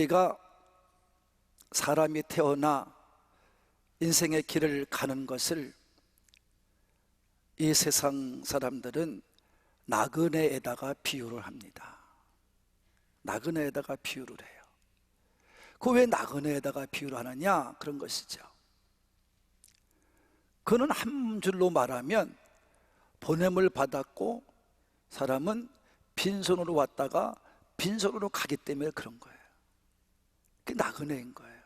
우리가 사람이 태어나 인생의 길을 가는 것을 이 세상 사람들은 나그네에다가 비유를 합니다. 나그네에다가 비유를 해요. 그 왜 나그네에다가 비유를 하느냐? 그런 것이죠. 그는 한 줄로 말하면 보냄을 받았고 사람은 빈손으로 왔다가 빈손으로 가기 때문에 그런 거예요. 그게 나그네인 거예요.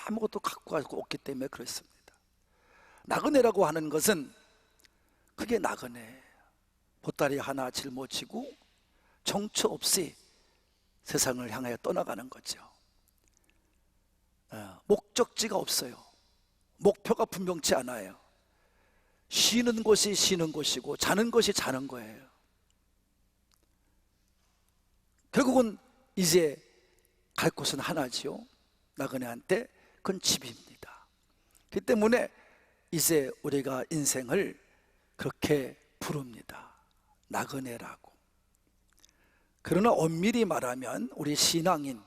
아무것도 갖고 가고 없기 때문에 그렇습니다. 나그네라고 하는 것은 그게 나그네예요. 보따리 하나 짊어지고 정처 없이 세상을 향해 떠나가는 거죠. 목적지가 없어요. 목표가 분명치 않아요. 쉬는 곳이 쉬는 곳이고 자는 것이 자는 거예요. 결국은 이제 갈 곳은 하나지요. 나그네한테 그건 집입니다. 그렇기 때문에 이제 우리가 인생을 그렇게 부릅니다. 나그네라고. 그러나 엄밀히 말하면 우리 신앙인,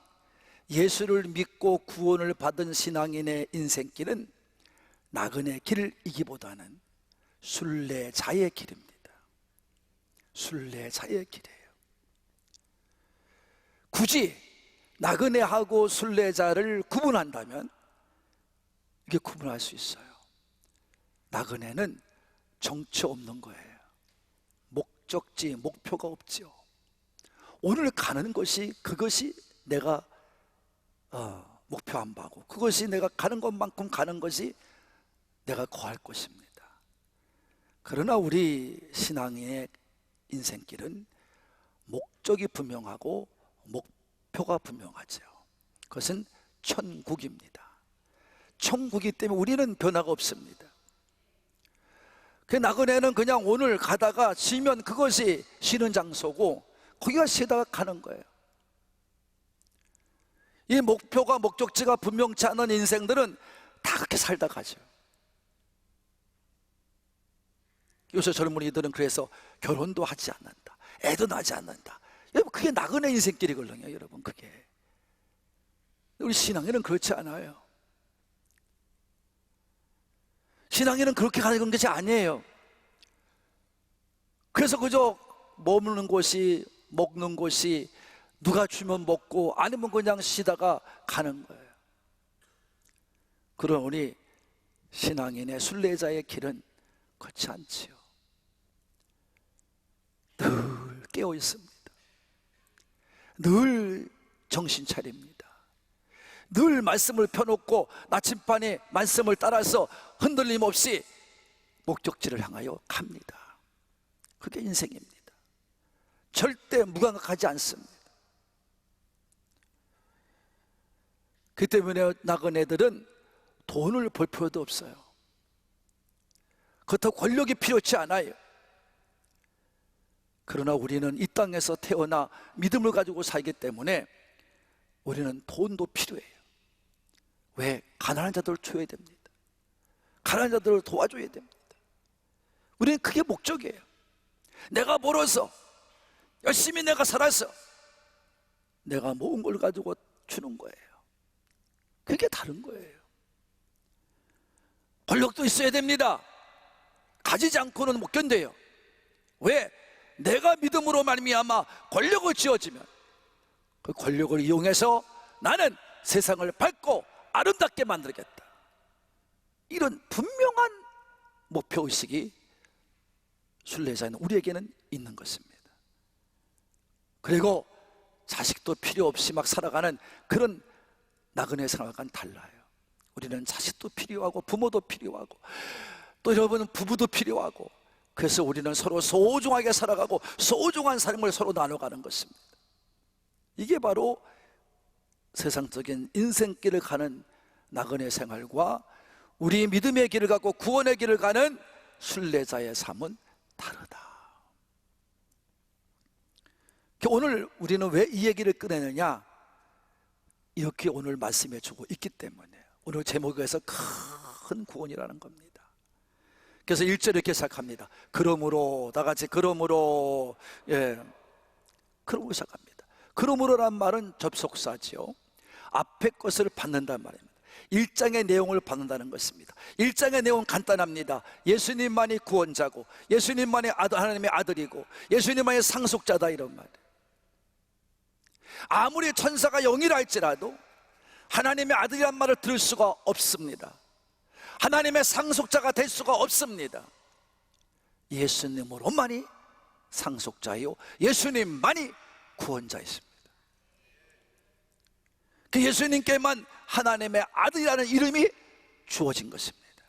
예수를 믿고 구원을 받은 신앙인의 인생길은 나그네 길이기보다는 순례자의 길입니다. 순례자의 길이에요. 굳이 나그네하고 순례자를 구분한다면 이게 구분할 수 있어요. 나그네는 정처 없는 거예요. 목적지, 목표가 없죠. 오늘 가는 것이 그것이 내가 목표 안 바고 그것이 내가 가는 것만큼 가는 것이 내가 거할 것입니다. 그러나 우리 신앙의 인생길은 목적이 분명하고 목표가 분명하죠. 그것은 천국입니다. 천국이기 때문에 우리는 변화가 없습니다. 그 나그네는 그냥 오늘 가다가 쉬면 그것이 쉬는 장소고 거기가 쉬다가 가는 거예요. 이 목표가 목적지가 분명치 않은 인생들은 다 그렇게 살다 가죠. 요새 젊은이들은 그래서 결혼도 하지 않는다, 애도 낳지 않는다. 여러분 그게 나그네 인생길이거든요. 여러분 그게. 우리 신앙에는 그렇지 않아요. 신앙에는 그렇게 가는 것이 아니에요. 그래서 그저 머무는 곳이, 먹는 곳이 누가 주면 먹고 아니면 그냥 쉬다가 가는 거예요. 그러니 신앙인의 순례자의 길은 그렇지 않지요. 늘 깨어 있습니다. 늘 정신 차립니다. 늘 말씀을 펴놓고 나침반에 말씀을 따라서 흔들림 없이 목적지를 향하여 갑니다. 그게 인생입니다. 절대 무감각하지 않습니다. 그 때문에 나그네들은 돈을 벌 필요도 없어요. 그렇다고 권력이 필요치 않아요. 그러나 우리는 이 땅에서 태어나 믿음을 가지고 살기 때문에 우리는 돈도 필요해요. 왜? 가난한 자들을 줘야 됩니다. 가난한 자들을 도와줘야 됩니다. 우리는 그게 목적이에요. 내가 벌어서 열심히 내가 살아서 내가 모은 걸 가지고 주는 거예요. 그게 다른 거예요. 권력도 있어야 됩니다. 가지지 않고는 못 견뎌요. 왜? 내가 믿음으로 말미암아 권력을 쥐어지면 그 권력을 이용해서 나는 세상을 밝고 아름답게 만들겠다. 이런 분명한 목표의식이 순례자인 우리에게는 있는 것입니다. 그리고 자식도 필요 없이 막 살아가는 그런 나그네 생활과는 달라요. 우리는 자식도 필요하고 부모도 필요하고 또 여러분은 부부도 필요하고 그래서 우리는 서로 소중하게 살아가고 소중한 삶을 서로 나눠가는 것입니다. 이게 바로 세상적인 인생길을 가는 나그네 생활과 우리 믿음의 길을 가고 구원의 길을 가는 순례자의 삶은 다르다. 오늘 우리는 왜 이 얘기를 꺼내느냐? 이렇게 오늘 말씀해 주고 있기 때문에 오늘 제목에서 큰 구원이라는 겁니다. 그래서 1절 이렇게 시작합니다. 그러므로, 다 같이 그러므로, 그러므로 시작합니다. 그러므로란 말은 접속사죠. 앞에 것을 받는단 말입니다. 1장의 내용을 받는다는 것입니다. 1장의 내용은 간단합니다. 예수님만이 구원자고, 예수님만이 하나님의 아들이고, 예수님만이 상속자다, 이런 말이에요. 아무리 천사가 영이라 할지라도 하나님의 아들이란 말을 들을 수가 없습니다. 하나님의 상속자가 될 수가 없습니다. 예수님으로만이 상속자요, 예수님만이 구원자이십니다. 그 예수님께만 하나님의 아들이라는 이름이 주어진 것입니다.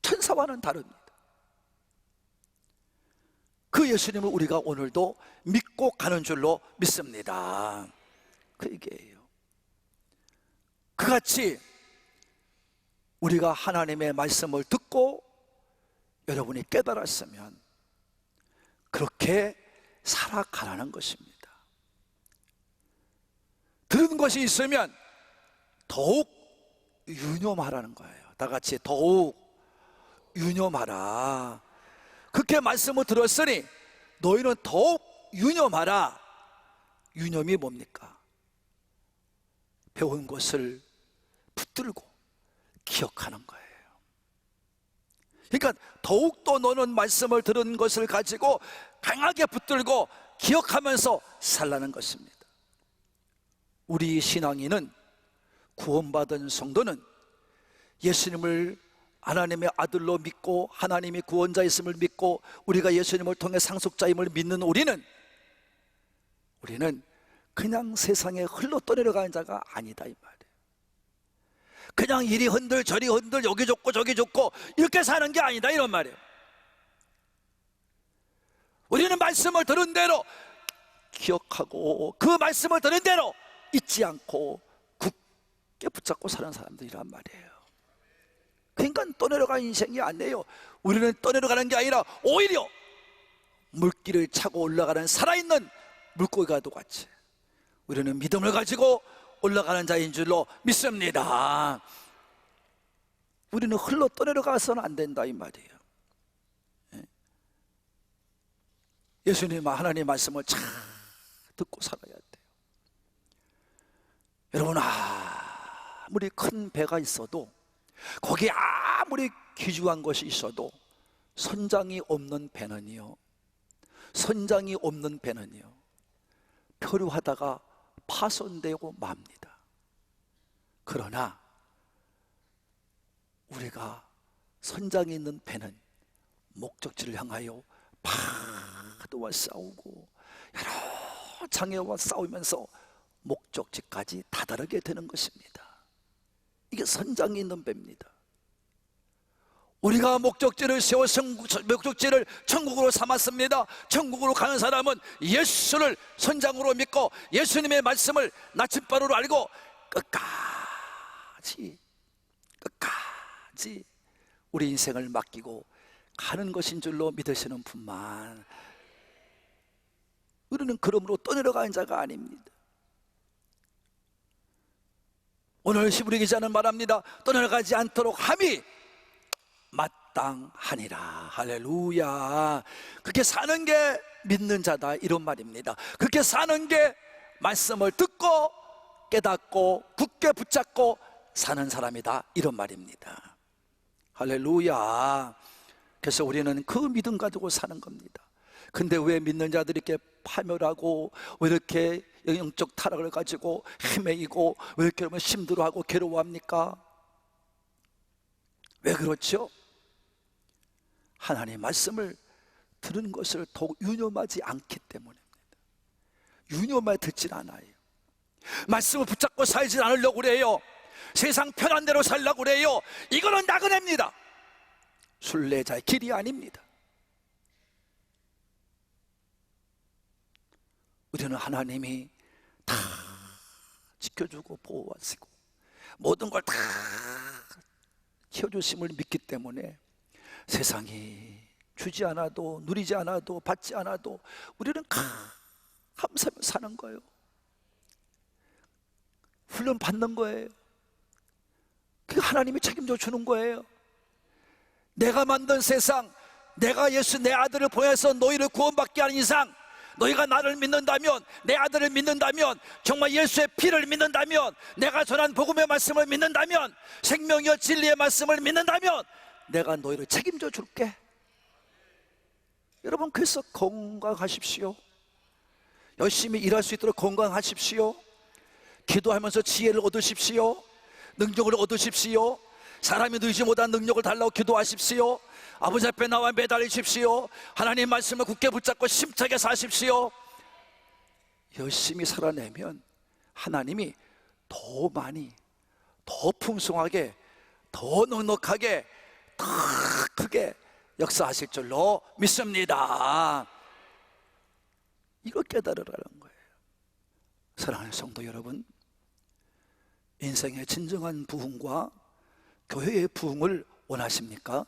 천사와는 다릅니다. 그 예수님을 우리가 오늘도 믿고 가는 줄로 믿습니다. 그 얘기예요. 그같이 우리가 하나님의 말씀을 듣고 여러분이 깨달았으면 그렇게 살아가라는 것입니다. 들은 것이 있으면 더욱 유념하라는 거예요. 다 같이 더욱 유념하라. 그렇게 말씀을 들었으니 너희는 더욱 유념하라. 유념이 뭡니까? 배운 것을 붙들고 기억하는 거예요. 그러니까 더욱더 너는 말씀을 들은 것을 가지고 강하게 붙들고 기억하면서 살라는 것입니다. 우리 신앙인은, 구원받은 성도는 예수님을 하나님의 아들로 믿고 하나님이 구원자이심을 믿고 우리가 예수님을 통해 상속자임을 믿는 우리는 그냥 세상에 흘러 떠내려가는 자가 아니다, 이 말이에요. 그냥 이리 흔들 저리 흔들 여기 좋고 저기 좋고 이렇게 사는 게 아니다, 이런 말이에요. 우리는 말씀을 들은 대로 기억하고 그 말씀을 들은 대로 잊지 않고 굳게 붙잡고 사는 사람들이란 말이에요. 그러니까 떠내려가는 인생이 아니에요. 우리는 떠내려가는 게 아니라 오히려 물길을 차고 올라가는 살아있는 물고기와도 같이 우리는 믿음을 가지고 올라가는 자인 줄로 믿습니다. 우리는 흘러 떠내려가서는 안 된다, 이 말이에요. 예수님 하나님 말씀을 잘 듣고 살아야 돼요. 여러분, 아무리 큰 배가 있어도 거기에 아무리 귀중한 것이 있어도 선장이 없는 배는요, 표류하다가 파손되고 맙니다. 그러나 우리가 선장이 있는 배는 목적지를 향하여 파도와 싸우고 여러 장애와 싸우면서 목적지까지 다다르게 되는 것입니다. 이게 선장이 있는 배입니다. 우리가 목적지를 세워서 목적지를 천국으로 삼았습니다. 천국으로 가는 사람은 예수를 선장으로 믿고 예수님의 말씀을 나침반으로 알고 끝까지 우리 인생을 맡기고 가는 것인 줄로 믿으시는 분만. 우리는 그러므로 떠내려가는 자가 아닙니다. 오늘 히브리 기자는 말합니다. 떠내려가지 않도록 함이 마땅하니라. 할렐루야. 그렇게 사는 게 믿는 자다, 이런 말입니다. 그렇게 사는 게 말씀을 듣고 깨닫고 굳게 붙잡고 사는 사람이다, 이런 말입니다. 할렐루야. 그래서 우리는 그 믿음 가지고 사는 겁니다. 근데 왜 믿는 자들이 이렇게 파멸하고 왜 이렇게 영적 타락을 가지고 헤매이고 왜 이렇게 힘들어하고 괴로워합니까? 왜 그렇죠? 하나님의 말씀을 들은 것을 더욱 유념하지 않기 때문입니다. 유념하여 듣질 않아요. 말씀을 붙잡고 살지 않으려고 그래요. 세상 편한 대로 살려고 그래요. 이거는 나그네입니다. 순례자의 길이 아닙니다. 우리는 하나님이 다 지켜주고 보호하시고 모든 걸 다 키워주심을 믿기 때문에 세상이 주지 않아도 누리지 않아도 받지 않아도 우리는 감사하며 사는 거예요. 훈련 받는 거예요. 그게 하나님이 책임져 주는 거예요. 내가 만든 세상, 내가 예수 내 아들을 보내서 너희를 구원받게 하는 이상 너희가 나를 믿는다면, 내 아들을 믿는다면, 정말 예수의 피를 믿는다면, 내가 전한 복음의 말씀을 믿는다면, 생명이여 진리의 말씀을 믿는다면 내가 너희를 책임져 줄게. 여러분, 그래서 건강하십시오. 열심히 일할 수 있도록 건강하십시오. 기도하면서 지혜를 얻으십시오. 능력을 얻으십시오. 사람이 누리지 못한 능력을 달라고 기도하십시오. 아버지 앞에 나와 매달리십시오. 하나님 말씀을 굳게 붙잡고 심차게 사십시오. 열심히 살아내면 하나님이 더 많이, 더 풍성하게, 더 넉넉하게, 더 크게 역사하실 줄로 믿습니다. 이거 깨달으라는 거예요. 사랑하는 성도 여러분, 인생의 진정한 부흥과 교회의 부흥을 원하십니까?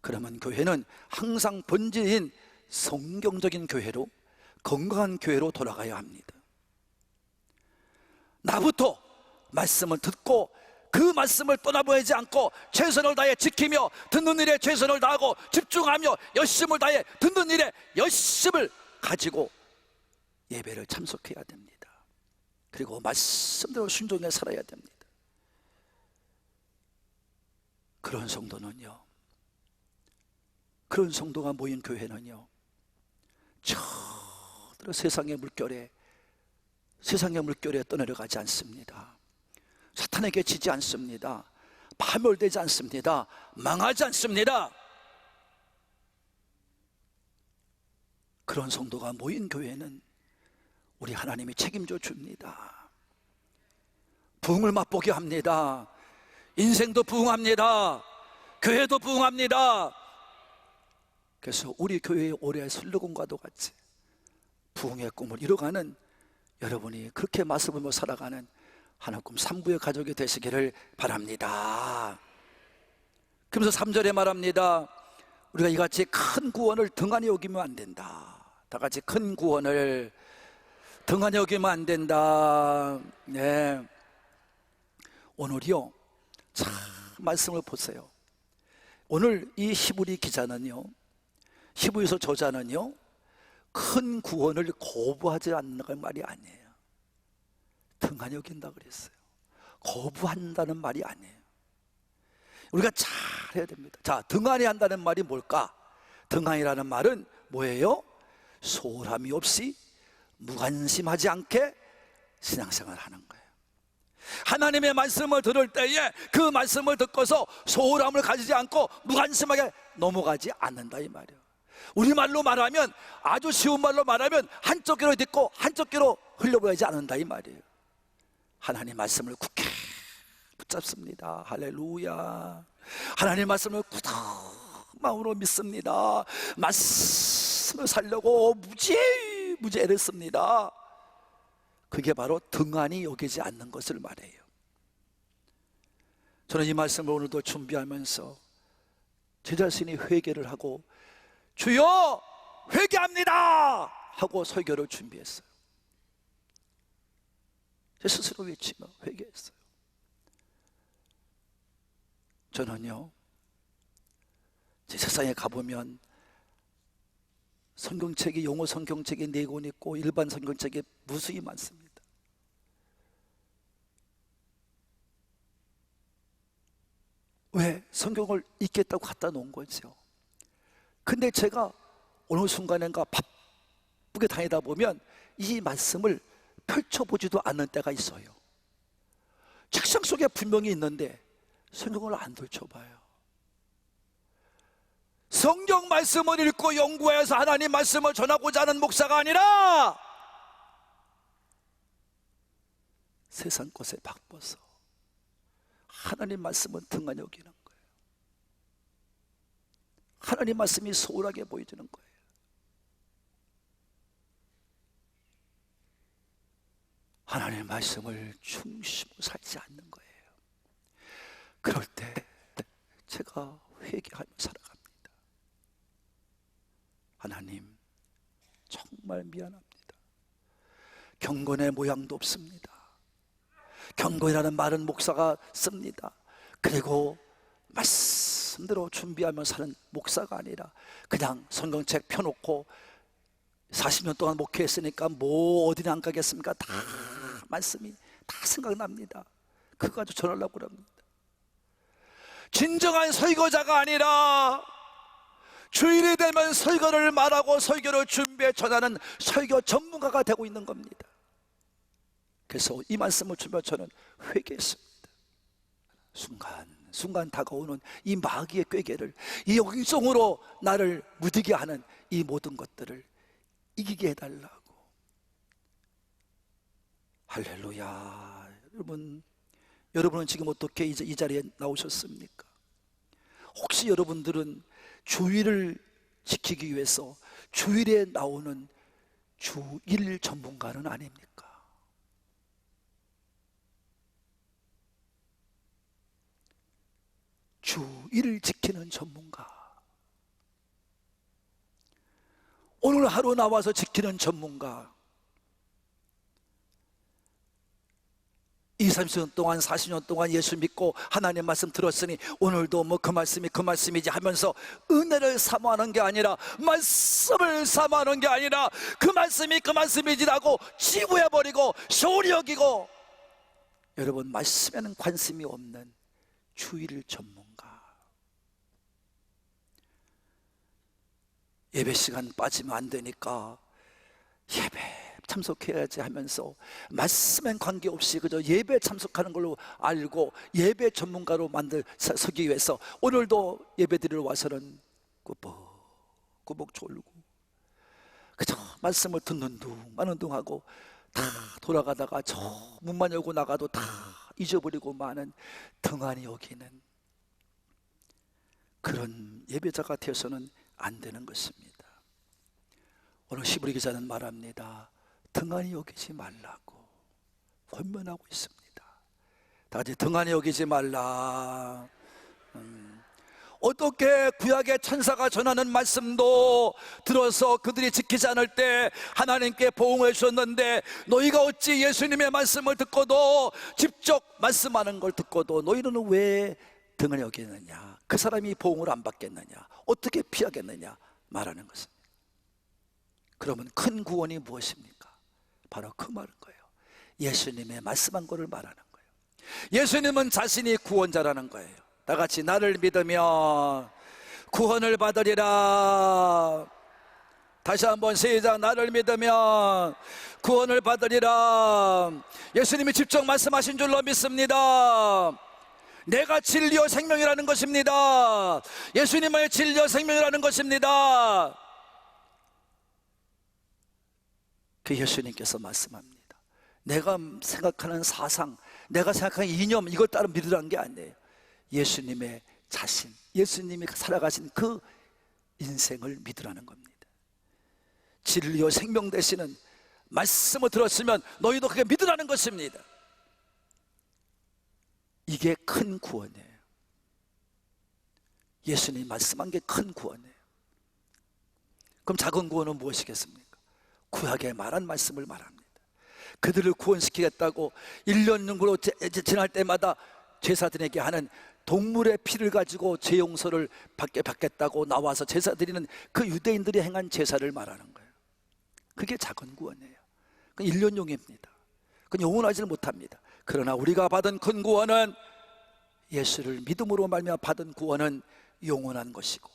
그러면 교회는 항상 본질인 성경적인 교회로, 건강한 교회로 돌아가야 합니다. 나부터 말씀을 듣고 그 말씀을 떠나보내지 않고 최선을 다해 지키며 듣는 일에 최선을 다하고 집중하며 열심을 다해 듣는 일에 열심을 가지고 예배를 참석해야 됩니다. 그리고 말씀대로 순종해 살아야 됩니다. 그런 성도는요, 그런 성도가 모인 교회는요, 절대로 세상의 물결에 떠내려가지 않습니다. 사탄에게 지지 않습니다. 파멸되지 않습니다. 망하지 않습니다. 그런 성도가 모인 교회는 우리 하나님이 책임져 줍니다. 부흥을 맛보게 합니다. 인생도 부흥합니다. 교회도 부흥합니다. 그래서 우리 교회의 올해 슬로건과도 같이 부흥의 꿈을 이뤄가는, 여러분이 그렇게 맛을 보며 살아가는 하나꿈 3부의 가족이 되시기를 바랍니다. 그러면서 3절에 말합니다. 우리가 이같이 큰 구원을 등한히 여기면 안 된다. 다 같이 큰 구원을 등한히 여기면 안 된다. 네. 오늘이요, 참 말씀을 보세요. 오늘 이 히브리 기자는요, 히브리서 저자는요, 큰 구원을 거부하지 않는 말이 아니에요. 등한히 여긴다 그랬어요. 거부한다는 말이 아니에요. 우리가 잘 해야 됩니다. 자, 등한히 한다는 말이 뭘까? 등한이라는 말은 뭐예요? 소홀함이 없이 무관심하지 않게 신앙생활을 하는 거예요. 하나님의 말씀을 들을 때에 그 말씀을 듣고서 소홀함을 가지지 않고 무관심하게 넘어가지 않는다 이 말이에요. 우리말로 말하면, 아주 쉬운 말로 말하면 한쪽 귀로 듣고 한쪽 귀로 흘려보내지 않는다 이 말이에요. 하나님 말씀을 굳게 붙잡습니다. 할렐루야. 하나님 말씀을 굳은 마음으로 믿습니다. 말씀을 살려고 무지 애를 씁니다. 그게 바로 등한히 여기지 않는 것을 말해요. 저는 이 말씀을 오늘도 준비하면서 제 자신이 회개를 하고 주여 회개합니다 하고 설교를 준비했어요. 제 스스로 외치며 회개했어요. 저는요, 제 세상에 가보면 성경책이, 영어 성경책이 4권 있고 일반 성경책이 무수히 많습니다. 왜? 성경을 읽겠다고 갖다 놓은 거죠. 근데 제가 어느 순간인가 바쁘게 다니다 보면 이 말씀을 펼쳐보지도 않는 때가 있어요. 책상 속에 분명히 있는데 성경을 안 펼쳐봐요. 성경 말씀을 읽고 연구해서 하나님 말씀을 전하고자 하는 목사가 아니라 세상 것에 바빠서 하나님 말씀은 등한히 여기는 거예요. 하나님 말씀이 소홀하게 보여지는 거예요. 하나님의 말씀을 중심으로 살지 않는 거예요. 그럴 때 제가 회개하며 살아갑니다. 하나님, 정말 미안합니다. 경건의 모양도 없습니다. 경건이라는 말은 목사가 씁니다. 그리고 말씀대로 준비하며 사는 목사가 아니라 그냥 성경책 펴놓고 40년 동안 목회했으니까 뭐 어디나 안 가겠습니까? 다 말씀이 다 생각납니다. 그거 가지고 전하려고 합니다. 진정한 설교자가 아니라 주일이 되면 설교를 말하고 설교를 준비해 전하는 설교 전문가가 되고 있는 겁니다. 그래서 이 말씀을 주며 저는 회개했습니다. 순간 다가오는 이 마귀의 꾀계를, 이 영성으로 나를 무디게 하는 이 모든 것들을 이기게 해달라고. 할렐루야. 여러분은 지금 어떻게 이 자리에 나오셨습니까? 혹시 여러분들은 주일을 지키기 위해서 주일에 나오는 주일 전문가는 아닙니까? 주일을 지키는 전문가, 오늘 하루 나와서 지키는 전문가, 20, 30년 동안 40년 동안 예수 믿고 하나님 말씀 들었으니 오늘도 뭐 그 말씀이지 하면서 은혜를 사모하는 게 아니라, 말씀을 사모하는 게 아니라 그 말씀이지라고 치부해버리고 소홀히 여기고, 여러분 말씀에는 관심이 없는 주일 전문가. 예배 시간 빠지면 안 되니까 예배 참석해야지 하면서 말씀엔 관계없이 그저 예배 참석하는 걸로 알고 예배 전문가로 서기 위해서 오늘도 예배 드리러 와서는 꾸벅꾸벅 졸고 그저 말씀을 듣는 둥 마는 둥 하고 다 돌아가다가 저 문만 열고 나가도 다 잊어버리고 마는 등한히 여기는 그런 예배자가 되어서는 안 되는 것입니다. 오늘 시브리 기자는 말합니다. 등한히 여기지 말라고 권면하고 있습니다. 다 같이 등한히 여기지 말라. 어떻게 구약의 천사가 전하는 말씀도 들어서 그들이 지키지 않을 때 하나님께 보응을 주셨는데, 너희가 어찌 예수님의 말씀을 듣고도 직접 말씀하는 걸 듣고도 너희는 왜 등을 여기느냐, 그 사람이 보응을 안 받겠느냐, 어떻게 피하겠느냐 말하는 것입니다. 그러면 큰 구원이 무엇입니까? 바로 그 말인 거예요. 예수님의 말씀한 거를 말하는 거예요. 예수님은 자신이 구원자라는 거예요. 다 같이 나를 믿으면 구원을 받으리라. 다시 한번 시작. 나를 믿으면 구원을 받으리라. 예수님이 직접 말씀하신 줄로 믿습니다. 내가 진리요 생명이라는 것입니다. 예수님의 진리요 생명이라는 것입니다. 그 예수님께서 말씀합니다. 내가 생각하는 사상, 내가 생각하는 이념, 이걸 따라 믿으라는 게 아니에요. 예수님의 자신, 예수님이 살아가신 그 인생을 믿으라는 겁니다. 진리요 생명 되시는 말씀을 들었으면 너희도 그게 믿으라는 것입니다. 이게 큰 구원이에요. 예수님이 말씀한 게 큰 구원이에요. 그럼 작은 구원은 무엇이겠습니까? 구약에 말한 말씀을 말합니다. 그들을 구원시키겠다고 1년 정도 지날 때마다 제사들에게 하는 동물의 피를 가지고 죄 용서를 받겠다고 나와서 제사 드리는 그 유대인들이 행한 제사를 말하는 거예요. 그게 작은 구원이에요. 그건 1년용입니다. 그건 영원하지를 못합니다. 그러나 우리가 받은 큰 구원은, 예수를 믿음으로 말미암아 받은 구원은 영원한 것이고,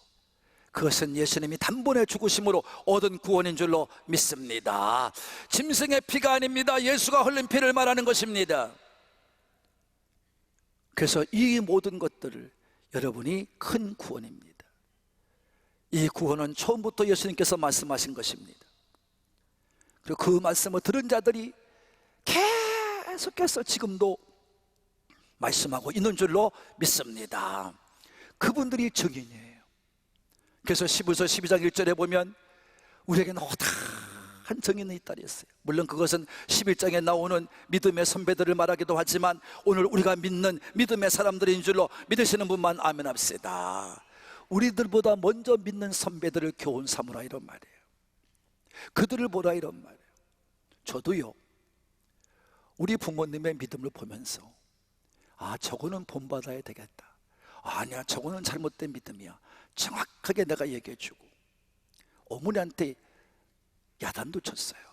그것은 예수님이 단번에 죽으심으로 얻은 구원인 줄로 믿습니다. 짐승의 피가 아닙니다. 예수가 흘린 피를 말하는 것입니다. 그래서 이 모든 것들을 여러분이 큰 구원입니다. 이 구원은 처음부터 예수님께서 말씀하신 것입니다. 그리고 그 말씀을 들은 자들이 계속해서 지금도 말씀하고 있는 줄로 믿습니다. 그분들이 증인이에요. 그래서 시부서 12장 1절에 보면 우리에게는 허다한 증인이 있다 그랬어요. 물론 그것은 11장에 나오는 믿음의 선배들을 말하기도 하지만 오늘 우리가 믿는 믿음의 사람들인 줄로 믿으시는 분만 아멘 합시다. 우리들보다 먼저 믿는 선배들을 교훈 삼으라 이런 말이에요. 그들을 보라 이런 말이에요. 저도요, 우리 부모님의 믿음을 보면서 저거는 본받아야 되겠다, 아니야 저거는 잘못된 믿음이야, 정확하게 내가 얘기해주고, 어머니한테 야단도 쳤어요.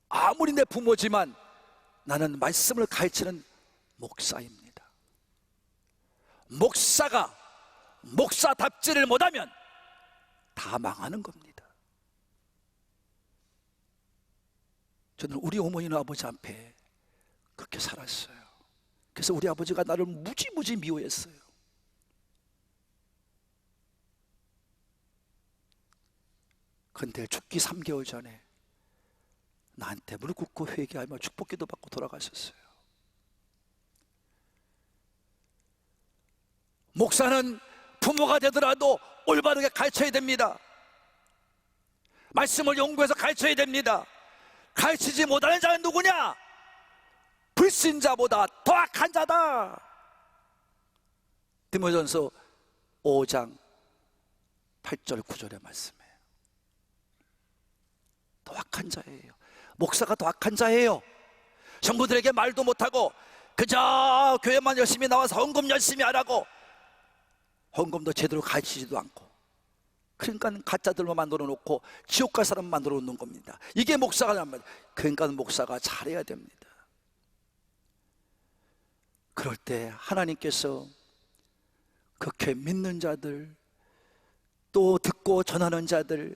아무리 내 부모지만 나는 말씀을 가르치는 목사입니다. 목사가 목사답지를 못하면 다 망하는 겁니다. 저는 우리 어머니나 아버지 앞에 그렇게 살았어요. 그래서 우리 아버지가 나를 무지무지 미워했어요. 그런데 죽기 3개월 전에 나한테 무릎 꿇고 회개하며 축복기도 받고 돌아가셨어요. 목사는 부모가 되더라도 올바르게 가르쳐야 됩니다. 말씀을 연구해서 가르쳐야 됩니다. 가르치지 못하는 자는 누구냐? 불신자보다 더 악한 자다. 디모데전서 5장 8절 9절의 말씀이에요. 더 악한 자예요. 목사가 더 악한 자예요. 성도들에게 말도 못하고 그저 교회만 열심히 나와서 헌금 열심히 하라고 헌금도 제대로 가르치지도 않고, 그러니까 가짜들만 만들어 놓고 지옥 갈 사람 만들어 놓는 겁니다. 이게 목사가 란 말이에요. 그러니까 목사가 잘해야 됩니다. 그럴 때 하나님께서 그렇게 믿는 자들, 또 듣고 전하는 자들,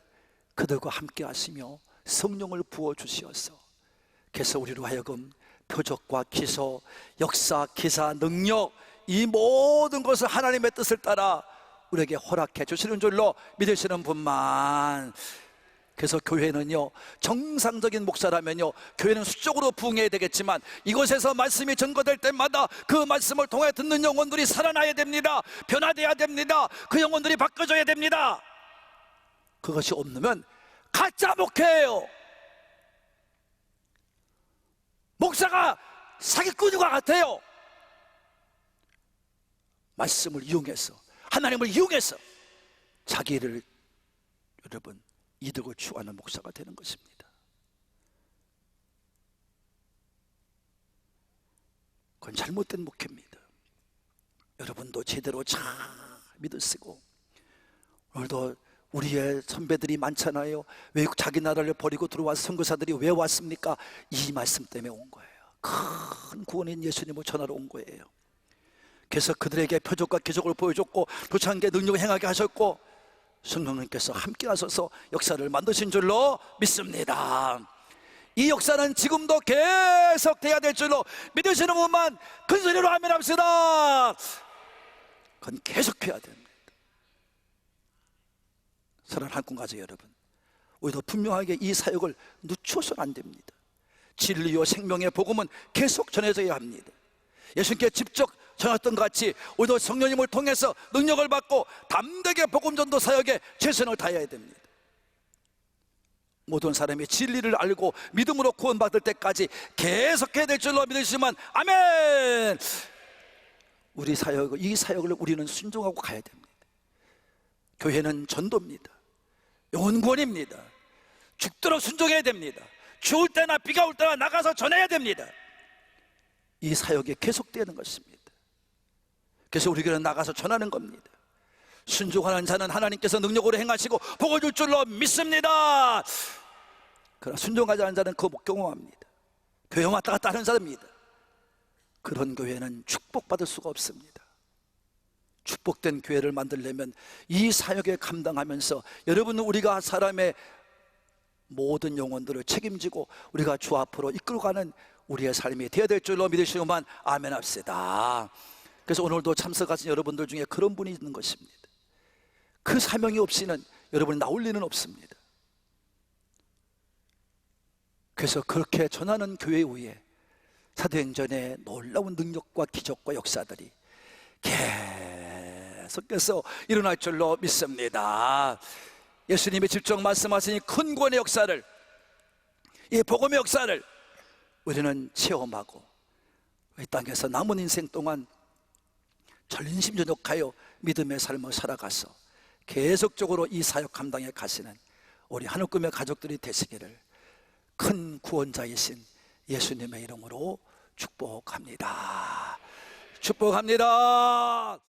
그들과 함께 하시며 성령을 부어주시어서, 그래서 우리로 하여금 표적과 기소, 역사, 기사, 능력, 이 모든 것을 하나님의 뜻을 따라 우리에게 허락해 주시는 줄로 믿으시는 분만. 그래서 교회는요, 정상적인 목사라면요, 교회는 수적으로 부흥해야 되겠지만 이곳에서 말씀이 전거될 때마다 그 말씀을 통해 듣는 영혼들이 살아나야 됩니다. 변화돼야 됩니다. 그 영혼들이 바꿔져야 됩니다. 그것이 없으면 가짜 목회예요. 목사가 사기꾼과 같아요. 말씀을 이용해서, 하나님을 이용해서 자기를, 여러분, 이득을 추구하는 목사가 되는 것입니다. 그건 잘못된 목회입니다. 여러분도 제대로 잘 믿으시고, 오늘도 우리의 선배들이 많잖아요. 외국 자기 나라를 버리고 들어와서 선교사들이 왜 왔습니까? 이 말씀 때문에 온 거예요. 큰 구원인 예수님을 전하러 온 거예요. 그래서 그들에게 표적과 기적을 보여줬고 표창계 능력을 행하게 하셨고 성령님께서 함께 하셔서 역사를 만드신 줄로 믿습니다. 이 역사는 지금도 계속돼야 될 줄로 믿으시는 분만 큰 소리로 아멘 합시다. 그건 계속해야 됩니다. 사랑하는 한국가족 여러분, 우리도 분명하게 이 사역을 늦춰서는 안 됩니다. 진리요 생명의 복음은 계속 전해져야 합니다. 예수님께 직접 전했던 것 같이 우리도 성령님을 통해서 능력을 받고 담대하게 복음전도 사역에 최선을 다해야 됩니다. 모든 사람이 진리를 알고 믿음으로 구원받을 때까지 계속해야 될 줄로 믿으시면 아멘. 우리 사역, 이 사역을 우리는 순종하고 가야 됩니다. 교회는 전도입니다. 영혼구원입니다. 죽도록 순종해야 됩니다. 추울 때나 비가 올 때나 나가서 전해야 됩니다. 이 사역이 계속되는 것입니다. 그래서 우리 교회는 나가서 전하는 겁니다. 순종하는 자는 하나님께서 능력으로 행하시고 복을 줄 줄로 믿습니다. 그러나 순종하지 않는 자는 그 못 경험합니다. 교회 왔다 갔다 하는 사람입니다. 그런 교회는 축복받을 수가 없습니다. 축복된 교회를 만들려면 이 사역에 감당하면서 여러분, 우리가 사람의 모든 영혼들을 책임지고 우리가 주 앞으로 이끌어가는 우리의 삶이 되어야 될 줄로 믿으시고만 아멘 합시다. 그래서 오늘도 참석하신 여러분들 중에 그런 분이 있는 것입니다. 그 사명이 없이는 여러분이 나올 리는 없습니다. 그래서 그렇게 전하는 교회 위에 사도행전의 놀라운 능력과 기적과 역사들이 계속해서 일어날 줄로 믿습니다. 예수님이 직접 말씀하신 큰 구원의 역사를, 이 복음의 역사를 우리는 체험하고 이 땅에서 남은 인생 동안 전심전력하여 믿음의 삶을 살아가서 계속적으로 이 사역 감당해 가시는 우리 하늘꿈의 가족들이 되시기를 큰 구원자이신 예수님의 이름으로 축복합니다. 축복합니다.